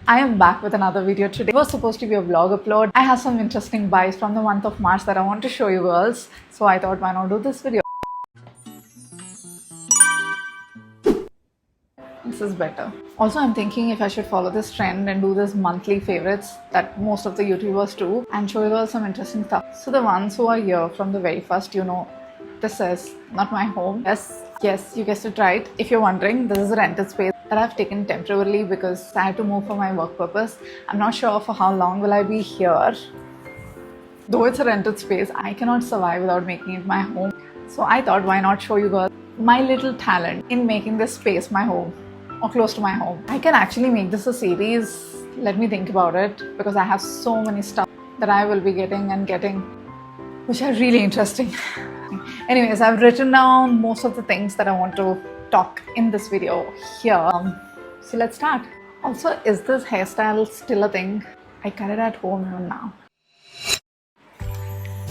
I am back with another video today. It was supposed to be a vlog upload. I have some interesting buys from the month of March that I want to show you girls. So I thought, why not do this video? This is better. Also, I'm thinking if I should follow this trend and do this monthly favorites that most of the YouTubers do and show you girls some interesting stuff. So the ones who are here from the very first, you know, this is not my home. Yes, you guessed it right. If you're wondering, this is a rented space that I've taken temporarily because I had to move for my work purpose. I'm not sure for how long will I be here. Though it's a rented space, I cannot survive without making it my home. So I thought, why not show you girls my little talent in making this space my home or close to my home. I can actually make this a series. Let me think about it because I have so many stuff that I will be getting, which are really interesting. Anyways, I've written down most of the things that I want to talk in this video here. So let's start. Also, is this hairstyle still a thing? I cut it at home even now.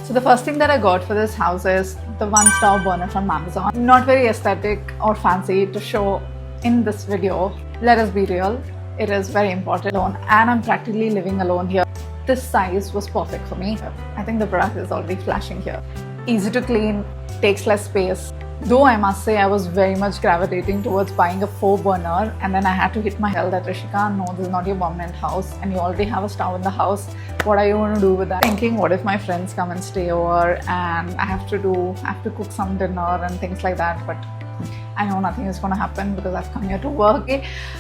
So the first thing that I got for this house is the one-star burner from Amazon. Not very aesthetic or fancy to show in this video. Let us be real, it is very important alone, and I'm practically living alone here. This size was perfect for me. I think the product is already flashing here. Easy to clean, takes less space. Though I must say I was very much gravitating towards buying a 4-burner, and then I had to hit my hell that Rishika, no, this is not your permanent house and you already have a stove in the house. What are you going to do with that? Thinking, what if my friends come and stay over and I have to cook some dinner and things like that, but I know nothing is going to happen because I've come here to work.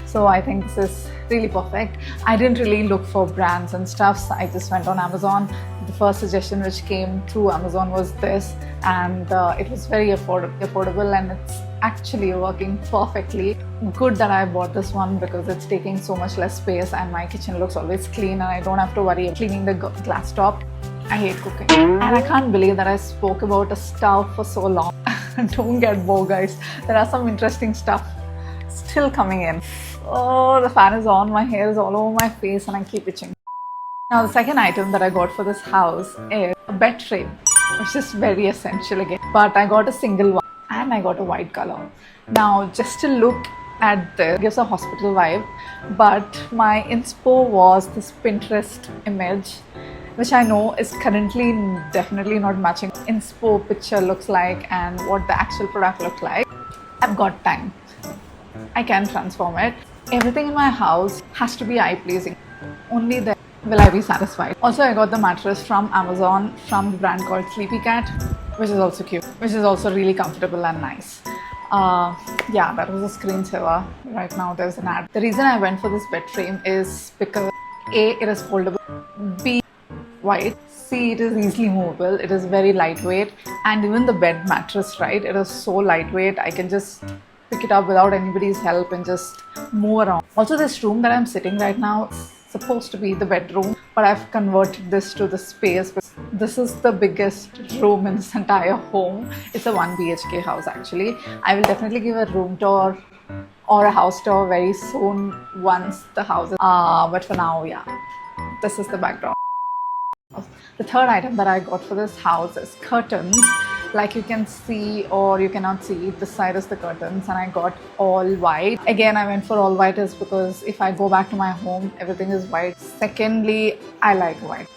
So I think this is really perfect. I didn't really look for brands and stuff. I just went on Amazon. The first suggestion which came through Amazon was this, and it was very affordable and it's actually working perfectly. Good that I bought this one because it's taking so much less space and my kitchen looks always clean and I don't have to worry about cleaning the glass top. I hate cooking. And I can't believe that I spoke about a stove for so long. Don't get bored, guys. There are some interesting stuff still coming in. Oh, the fan is on. My hair is all over my face and I keep itching. Now, the second item that I got for this house is a bed frame, which is very essential again. But I got a single one and I got a white color. Now, just to look at this, it gives a hospital vibe. But my inspo was this Pinterest image, which I know is currently definitely not matching inspo picture looks like and what the actual product looks like. I've got time. I can transform it. Everything in my house has to be eye-pleasing. Only then will I be satisfied. Also, I got the mattress from Amazon from the brand called Sleepy Cat, which is also cute, which is also really comfortable and nice. Yeah, that was a screensaver. Right now there's an ad. The reason I went for this bed frame is because A, it is foldable, B, white, C, it is easily movable, it is very lightweight, and even the bed mattress, right, it is so lightweight, I can just pick it up without anybody's help and just move around. Also, this room that I'm sitting right now is supposed to be the bedroom, but I've converted this to the space. This is the biggest room in this entire home. It's a 1 BHK house actually. I will definitely give a room tour or a house tour very soon once the house is, but for now, yeah, this is the background. The third item that I got for this house is curtains. Like you can see or you cannot see, this side is the curtains and I got all white. Again, I went for all white is because if I go back to my home, everything is white. Secondly, I like white.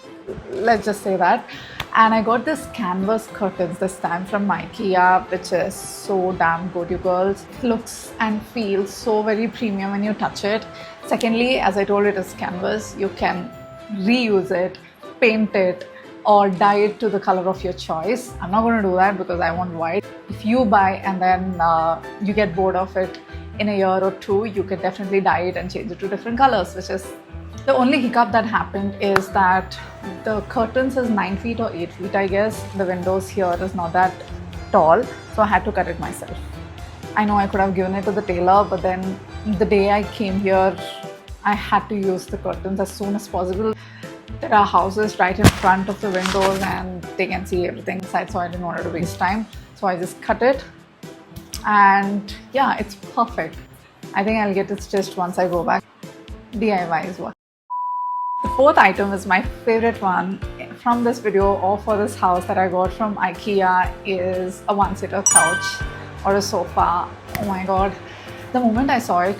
Let's just say that. And I got this canvas curtains this time from IKEA, which is so damn good, you girls. It looks and feels so very premium when you touch it. Secondly, as I told, it is canvas. You can reuse it, paint it, or dye it to the color of your choice. I'm not going to do that because I want white. If you buy and then you get bored of it in a year or two, you can definitely dye it and change it to different colors, which is the only hiccup that happened is that the curtains is 9 feet or 8 feet, I guess. The windows here is not that tall, so I had to cut it myself. I know I could have given it to the tailor, but then the day I came here, I had to use the curtains as soon as possible. There are houses right in front of the windows and they can see everything inside, so I didn't want to waste time. So I just cut it and yeah, it's perfect. I think I'll get it stitched once I go back. DIY is what. The fourth item is my favorite one from this video or for this house that I got from IKEA is a one-seater couch or a sofa. Oh my god. The moment I saw it,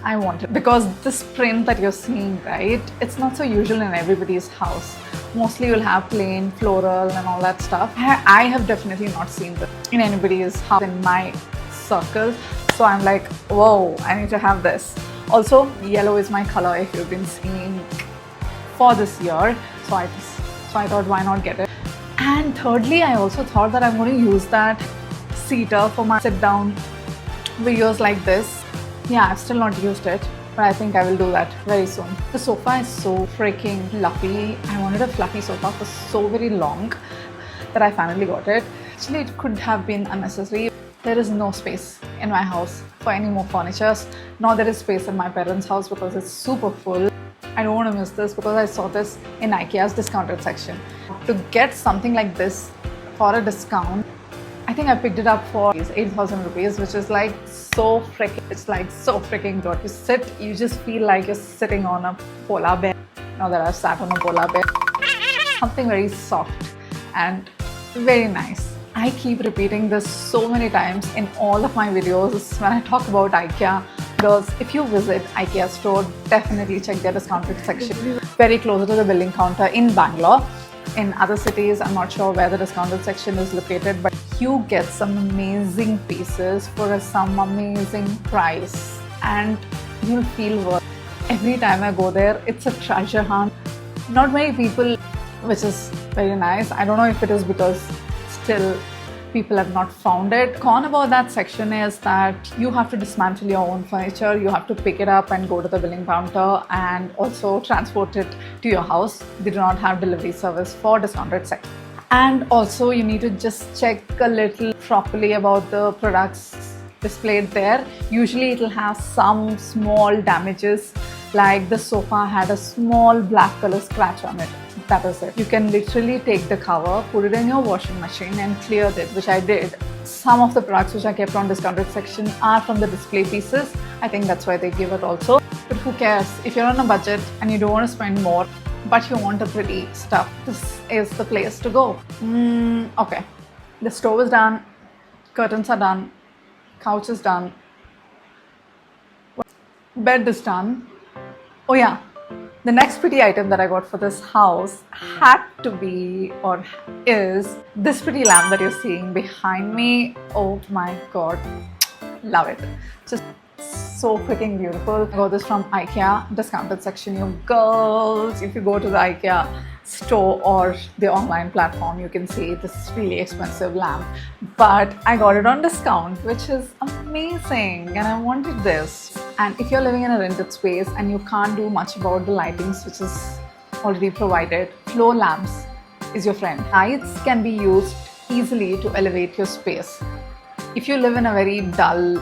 I wanted, because this print that you're seeing, right, it's not so usual in everybody's house. Mostly you'll have plain floral and all that stuff. I have definitely not seen this in anybody's house in my circle. So I'm like, whoa, I need to have this. Also, yellow is my color if you've been seeing for this year. So I thought, why not get it? And thirdly, I also thought that I'm going to use that seater for my sit down videos like this. Yeah, I've still not used it, but I think I will do that very soon. The sofa is so freaking fluffy. I wanted a fluffy sofa for so very long that I finally got it. Actually, it could have been unnecessary. There is no space in my house for any more furniture. Nor there is space in my parents' house because it's super full. I don't want to miss this because I saw this in IKEA's discounted section. To get something like this for a discount, I think I picked it up for 8,000 rupees, which is like so freaking good. You sit, you just feel like you're sitting on a polar bear. Now that I've sat on a polar bear. Something very soft and very nice. I keep repeating this so many times in all of my videos when I talk about IKEA. Girls, if you visit IKEA store, definitely check their discounted section. Very close to the billing counter in Bangalore. In other cities, I'm not sure where the discounted section is located, but you get some amazing pieces for some amazing price and you'll feel worth. Every time I go there, it's a treasure hunt. Not many people, which is very nice. I don't know if it is because still people have not found it. Con about that section is that you have to dismantle your own furniture, you have to pick it up and go to the billing counter and also transport it to your house. They do not have delivery service for discounted section. And also you need to just check a little properly about the products displayed there. Usually it will have some small damages, like the sofa had a small black color scratch on it. That is it. You can literally take the cover, put it in your washing machine and clear it, which I did. Some of the products which I kept on discounted section are from the display pieces. I think that's why they give it also. But who cares? If you're on a budget and you don't want to spend more, but you want a pretty stuff, this is the place to go. Okay. The stove is done. Curtains are done. Couch is done. Bed is done. Oh yeah. The next pretty item that I got for this house had to be or is this pretty lamp that you're seeing behind me. Oh my god, love it. Just so freaking beautiful. I got this from IKEA discounted section. You girls, if you go to the IKEA store or the online platform, you can see this really expensive lamp, but I got it on discount, which is amazing and I wanted this. And if you're living in a rented space and you can't do much about the lightings which is already provided, floor lamps is your friend. Lights can be used easily to elevate your space. If you live in a very dull,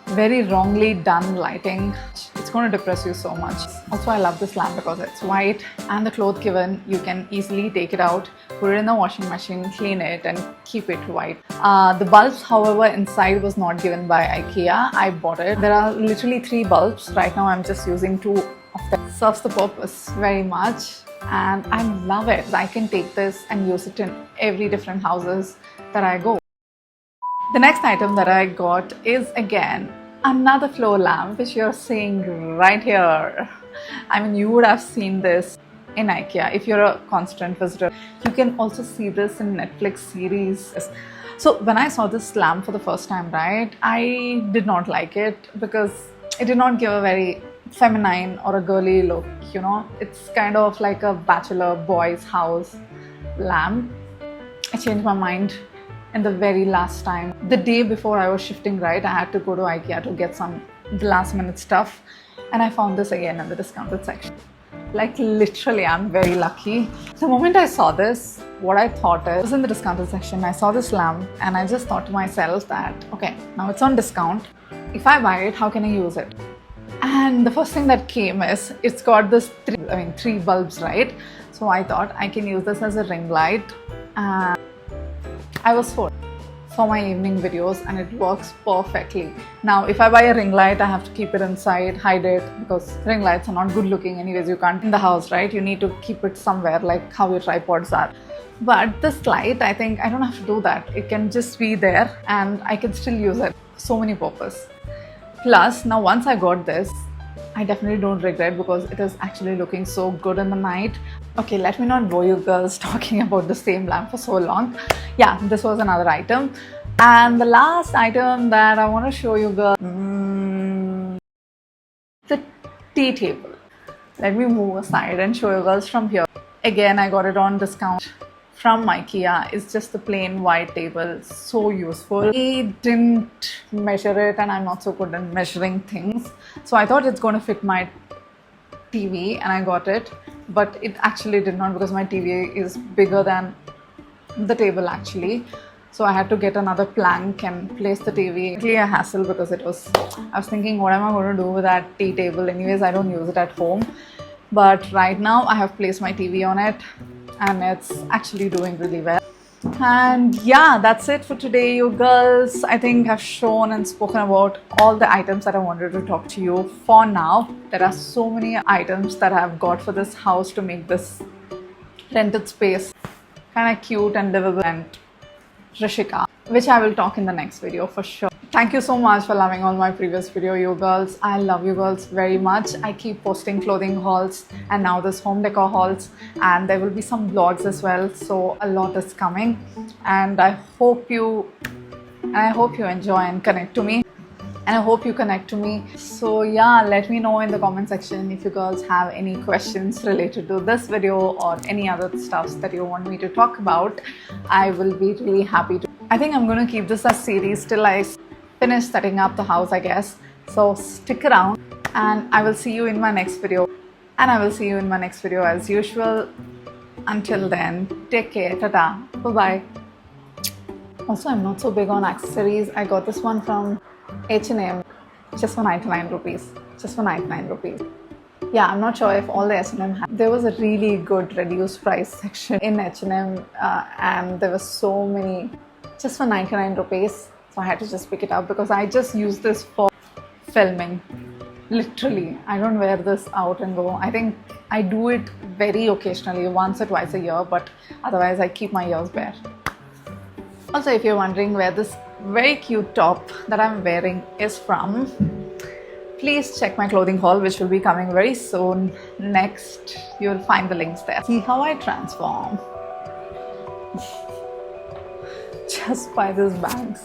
very wrongly done lighting, it's going to depress you so much. Also, I love this lamp because it's white and the cloth given, you can easily take it out, put it in the washing machine, clean it and keep it white. The bulbs, however, inside was not given by IKEA. I bought it. There are literally 3 bulbs. Right now I'm just using 2 of them. Serves the purpose very much and I love it. I can take this and use it in every different houses that I go. The next item that I got is again another floor lamp, which you're seeing right here. I mean, you would have seen this in IKEA if you're a constant visitor. You can also see this in Netflix series. So when I saw this lamp for the first time, right, I did not like it because it did not give a very feminine or a girly look, you know. It's kind of like a bachelor boy's house lamp. I changed my mind in the very last time. The day before I was shifting, right, I had to go to IKEA to get some last minute stuff and I found this again in the discounted section. Like literally, I'm very lucky. The moment I saw this, what I thought is, I was in the discounted section, I saw this lamp and I just thought to myself that, okay, now it's on discount. If I buy it, how can I use it? And the first thing that came is, it's got this 3 bulbs, right? So I thought I can use this as a ring light. And I was sold for my evening videos and it works perfectly. Now, if I buy a ring light, I have to keep it inside, hide it, because ring lights are not good looking anyways. You can't in the house, right? You need to keep it somewhere, like how your tripods are. But this light, I think I don't have to do that. It can just be there and I can still use it. So many purpose. Plus, now once I got this, I definitely don't regret because it is actually looking so good in the night. Okay, let me not bore you girls talking about the same lamp for so long. Yeah, this was another item. And the last item that I want to show you girls, the tea table. Let me move aside and show you girls from here. Again, I got it on discount from IKEA. It's just a plain white table, so useful. I didn't measure it and I'm not so good at measuring things. So I thought it's going to fit my TV and I got it, but it actually did not because my TV is bigger than the table actually. So I had to get another plank and place the TV. Really a hassle because I was thinking, what am I going to do with that tea table? Anyways, I don't use it at home. But right now I have placed my TV on it and it's actually doing really well. And yeah, that's it for today, you girls. I think I've shown and spoken about all the items that I wanted to talk to you for now. There are so many items that I've got for this house to make this rented space kind of cute and livable and Rishika, which I will talk in the next video for sure. Thank you so much for loving all my previous video, you girls. I love you girls very much. I keep posting clothing hauls and now this home decor hauls, and there will be some vlogs as well, so a lot is coming, and I hope you enjoy and connect to me, and I hope you connect to me. So yeah, let me know in the comment section if you girls have any questions related to this video or any other stuff that you want me to talk about. I will be really happy to. I think I'm going to keep this as series till I finish setting up the house, I guess. So stick around and I will see you in my next video. And I will see you in my next video as usual. Until then, take care. Tata. Bye-bye. Also, I'm not so big on accessories. I got this one from H&M just for 99 rupees. Just for 99 rupees. Yeah, I'm not sure if all the H&M had. There was a really good reduced price section in H&M and there were so many just for 99 rupees. So I had to just pick it up because I just use this for filming. Literally, I don't wear this out and go. I think I do it very occasionally, once or twice a year, but otherwise I keep my ears bare. Also, if you're wondering where this very cute top that I'm wearing is from, please check my clothing haul, which will be coming very soon. Next, you'll find the links there. See how I transform just by these bags.